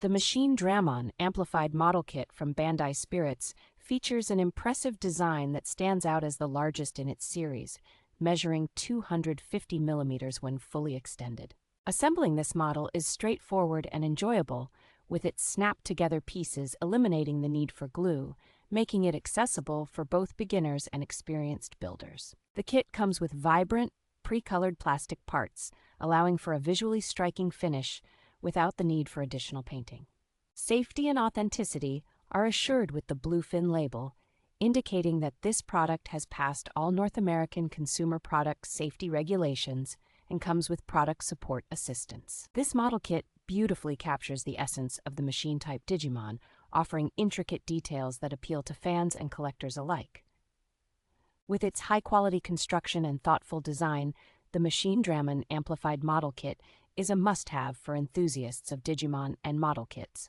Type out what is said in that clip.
The Machinedramon amplified model kit from Bandai Spirits features an impressive design that stands out as the largest in its series, measuring 250 millimeters when fully extended. Assembling this model is straightforward and enjoyable, with its snap-together pieces eliminating the need for glue, making it accessible for both beginners and experienced builders. The kit comes with vibrant, pre-colored plastic parts, allowing for a visually striking finish without the need for additional painting. Safety and authenticity are assured with the Bluefin label, indicating that this product has passed all North American consumer product safety regulations and comes with product support assistance. This model kit beautifully captures the essence of the machine-type Digimon, offering intricate details that appeal to fans and collectors alike. With its high-quality construction and thoughtful design, the Machinedramon Amplified Model Kit is a must-have for enthusiasts of Digimon and model kits.